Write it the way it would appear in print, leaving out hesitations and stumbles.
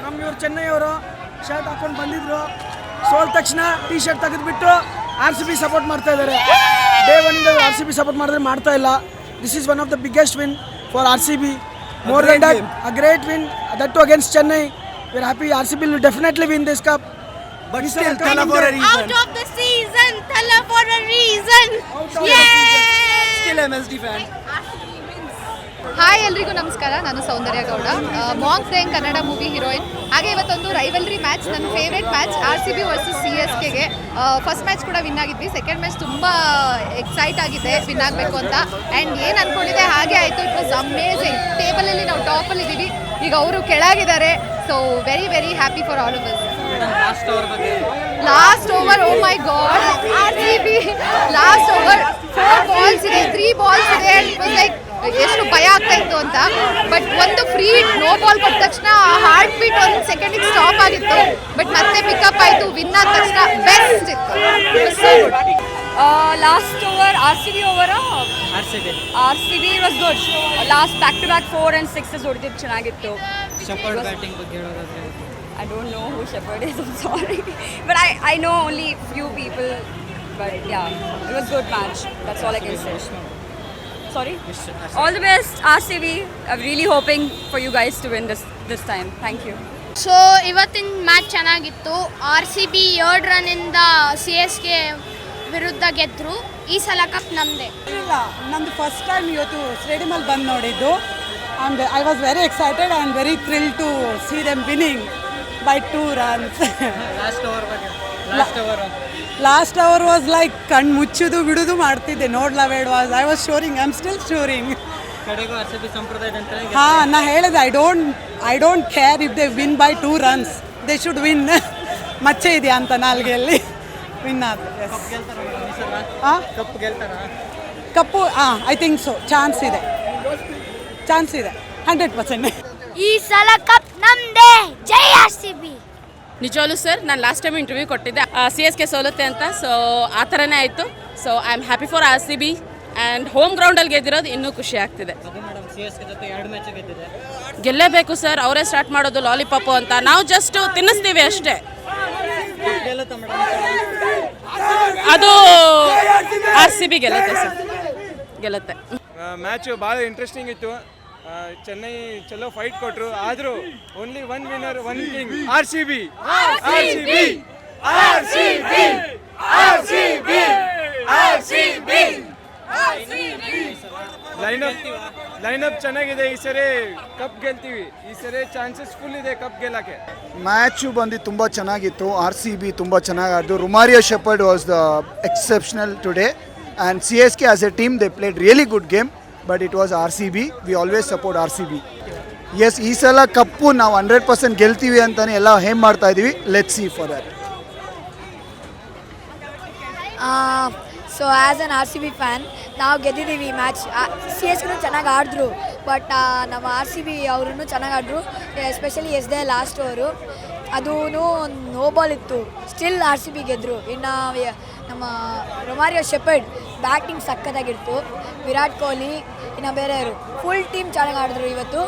ನಮ್ಮ ಇವ್ರು ಚೆನ್ನೈ ಅವರು ಶರ್ಟ್ ಹಾಕೊಂಡು ಬಂದಿದ್ರು, ಸೋಲ್ ತಕ್ಷಣ ಟಿ ಶರ್ಟ್ ತೆಗೆದುಬಿಟ್ಟು RCB ಸಪೋರ್ಟ್ ಮಾಡ್ತಾ ಇದ್ದಾರೆ. ಡೇ ಒನ್ನಿಂದ RCB ಸಪೋರ್ಟ್ ಮಾಡಿದ್ರೆ ಮಾಡ್ತಾ ಇಲ್ಲ. This is one of the biggest win for RCB. More than that, a great win. That too against Chennai. We're happy RCB will definitely win this cup. But still, Thala for a reason. Out of the season, Thala for a reason. Still MSD fan. Hi ಎಲ್ರಿಗೂ ನಮಸ್ಕಾರ. ನಾನು Soundarya Gowda, Monk ಡೆಂಗ್ Kannada movie heroine. ಹಾಗೆ ಇವತ್ತೊಂದು rivalry match, ನನ್ನ favourite match RCB versus CSKಗೆ. First match ಕೂಡ win ಆಗಿದ್ವಿ. ಸೆಕೆಂಡ್ ಮ್ಯಾಚ್ ತುಂಬ ಎಕ್ಸೈಟ್ ಆಗಿದೆ ವಿನ್ ಆಗಬೇಕು ಅಂತ. ಆ್ಯಂಡ್ ಏನು ಅಂದ್ಕೊಂಡಿದ್ದೆ ಹಾಗೆ ಆಯಿತು. It was amazing. ಟೇಬಲಲ್ಲಿ ನಾವು ಟಾಪಲ್ಲಿ ಇದ್ದೀವಿ, ಈಗ ಅವರು ಕೆಳಗಿದ್ದಾರೆ. So very very happy for all of us. Last over, oh my God, RCB last over 4 balls ಇದೆ, 3 balls ಇದೆ. ಇಟ್ ವಾಸ್ ಲೈಕ್ ಎಷ್ಟು ಭಯ ಆಗ್ತಾ ಇತ್ತು ಅಂತ. ಬಟ್ ಒಂದು ಫ್ರೀ ನೋ ಬಾಲ್ ಕೊಟ್ಟ ತಕ್ಷಣ ಹಾರ್ಟ್ ಬೀಟ್ ಒಂದು ಸೆಕೆಂಡಿಗೆ ಸ್ಟಾಪ್ ಆಗಿತ್ತು. ಬಟ್ ಮತ್ತೆ ಪಿಕಪ್ ಆಯಿತು. ವಿನ್ ಆದ ತಕ್ಷಣ ಬೆಸ್ಟ್ ಇತ್ತು. Last over RCB over RCB was good. Last back to back 4 and 6 ಹೊಡೆದಿದ್ದು ಚೆನ್ನಾಗಿತ್ತು. Shepherd batting ಬಗ್ಗೆ ಹೇಳೋದಾದ್ರೆ I don't know who Shepherd is, I'm sorry. But I know only few people. But yeah, it was good match. That's all I can say. Sorry? All the best RCB. I'm really hoping for you guys to win this time. Thank you. So ಇವತ್ತಿನ match ಚೆನ್ನಾಗಿತ್ತು. RCB 7 ರನ್ನಿಂದ CSK ವಿರುದ್ಧ ಗೆದ್ದರು. ಈ ಸಲ cup ನಮ್ಮದೇ. ಇಲ್ಲ, ನಮ್ಮದು first time ಇವತ್ತು ಸ್ಟೇಡಿಯಮಲ್ಲಿ ಬಂದು ನೋಡಿದ್ದು. And I was very excited and very thrill to see them winning by 2 runs. Last over was like ಕಣ್ಣು ಮುಚ್ಚೋದು ಬಿಡೋದು ಮಾಡ್ತಿದ್ದೆ. ನೋಡ್ಲಾವೇಡ್ was I was shoring, I am still shoring. ಹಾಂ, ನಾ ಹೇಳಿದೆ I don't care if they win by 2 runs. They should win. ಮಚ್ಚೆ ಇದೆಯಾ ಅಂತ ನಾಲ್ಗೆಯಲ್ಲಿ ವಿನ್ ಆದ. ಕಪ್ಪು ಐ ಥಿಂಕ್ ಸೊ. ಚಾನ್ಸ್ ಇದೆ 100%. ಈ ಸಲ ಕಪ್ ನಮ್ಮದೇ. ಜೈ RCB. ನಿಜವಾಗ್ಲೂ ಸರ್, ನಾನು ಲಾಸ್ಟ್ ಟೈಮ್ ಇಂಟರ್ವ್ಯೂ ಕೊಟ್ಟಿದ್ದೆ CSK ಸೋಲುತ್ತೆ ಅಂತ. ಸೊ ಆ ಥರನೇ ಆಯಿತು. So I am happy for RCB and home ಗ್ರೌಂಡಲ್ಲಿ ಗೆದ್ದಿರೋದು ಇನ್ನೂ ಖುಷಿ ಆಗ್ತಿದೆ. ಗೆಲ್ಲೇಬೇಕು ಸರ್, ಅವರೇ ಸ್ಟಾರ್ಟ್ ಮಾಡೋದು ಲಾಲಿಪಾಪು ಅಂತ. ನಾವು ಜಸ್ಟ್ ತಿನ್ನಿಸ್ತೀವಿ ಅಷ್ಟೇ. ಅದು RCB ಗೆಲ್ಲುತ್ತೆ ಸರ್, ಗೆಲ್ಲುತ್ತೆ. ಮ್ಯಾಚು ಭಾಳ ಇಂಟ್ರೆಸ್ಟಿಂಗ್ ಇತ್ತು. ಚೆನ್ನೈ ಚಲೋ ಫೈಟ್ ಕೊಟ್ಟರು. ಆದರೂ only one winner, one king, RCB. Lineup ಚೆನ್ನಾಗಿದೆ. ಈ ಸರಿ ಕಪ್ ಗೆಲ್ತೀವಿ. ಈ ಸರಿ ಚಾನ್ಸಸ್ ಫುಲ್ ಇದೆ ಕಪ್ ಗೆಲ್ಲಕ್ಕೆ. ಮ್ಯಾಚು ಬಂದು ತುಂಬ ಚೆನ್ನಾಗಿತ್ತು. RCB ತುಂಬ ಚೆನ್ನಾಗಿ ಆಡಿದ್ರು. Romario Shepherd was the exceptional today and CSK as a team they played really good game. But it was RCB. We always support RCB. Yes, ಈ ಸಲ ಕಪ್ಪು ನಾವು 100% ಗೆಲ್ತೀವಿ ಅಂತಲೇ ಎಲ್ಲ ಹೇಮ್ ಮಾಡ್ತಾ ಇದ್ದೀವಿ. Let's see for that. So as an RCB fan ನಾವು ಗೆದ್ದಿದ್ದೀವಿ match. CSK ಚೆನ್ನಾಗಿ ಆಡಿದ್ರು, ಬಟ್ ನಮ್ಮ RCB ಅವರೂ ಚೆನ್ನಾಗಿ ಆಡಿದ್ರು. ಎಸ್ಪೆಷಲಿ ಎಸ್ದೇ ಲಾಸ್ಟ್ ಓವರು ಅದೂ ನೋ ಬಾಲ್ ಇತ್ತು. ಸ್ಟಿಲ್ RCB ಗೆದ್ದರು. ಇನ್ನು ನಮ್ಮ ರೊಮಾರಿಯೋ ಶೆಪರ್ಡ್ ಬ್ಯಾಟಿಂಗ್ ಸಕ್ಕತ್ತಾಗಿತ್ತು. ವಿರಾಟ್ ಕೊಹ್ಲಿ ಇನ್ನು ಬೇರೆಯವರು ಫುಲ್ ಟೀಮ್ ಚೆನ್ನಾಗಿ ಆಡಿದ್ರು ಇವತ್ತು.